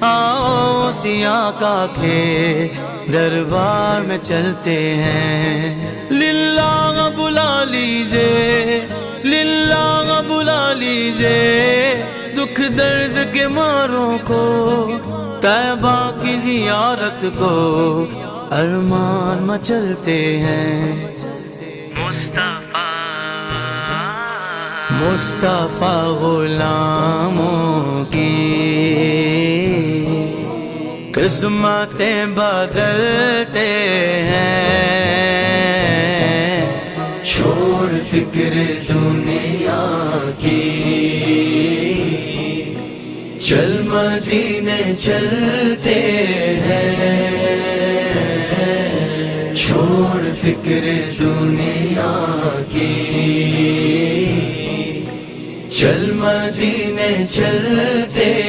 آؤ اسی آقا کے دربار میں چلتے ہیں۔ للہ بلا لیجئے، للہ بلا لیجئے دکھ درد کے ماروں کو، طیبہ کی زیارت کو ارمان مچلتے ہیں۔ مصطفیٰ غلاموں کی قسمتیں بدلتے ہیں۔ چھوڑ فکر دنیا کی، چل مدینے چلتے ہیں۔ چھوڑ فکر دنیا کی، چل مدینے چلتے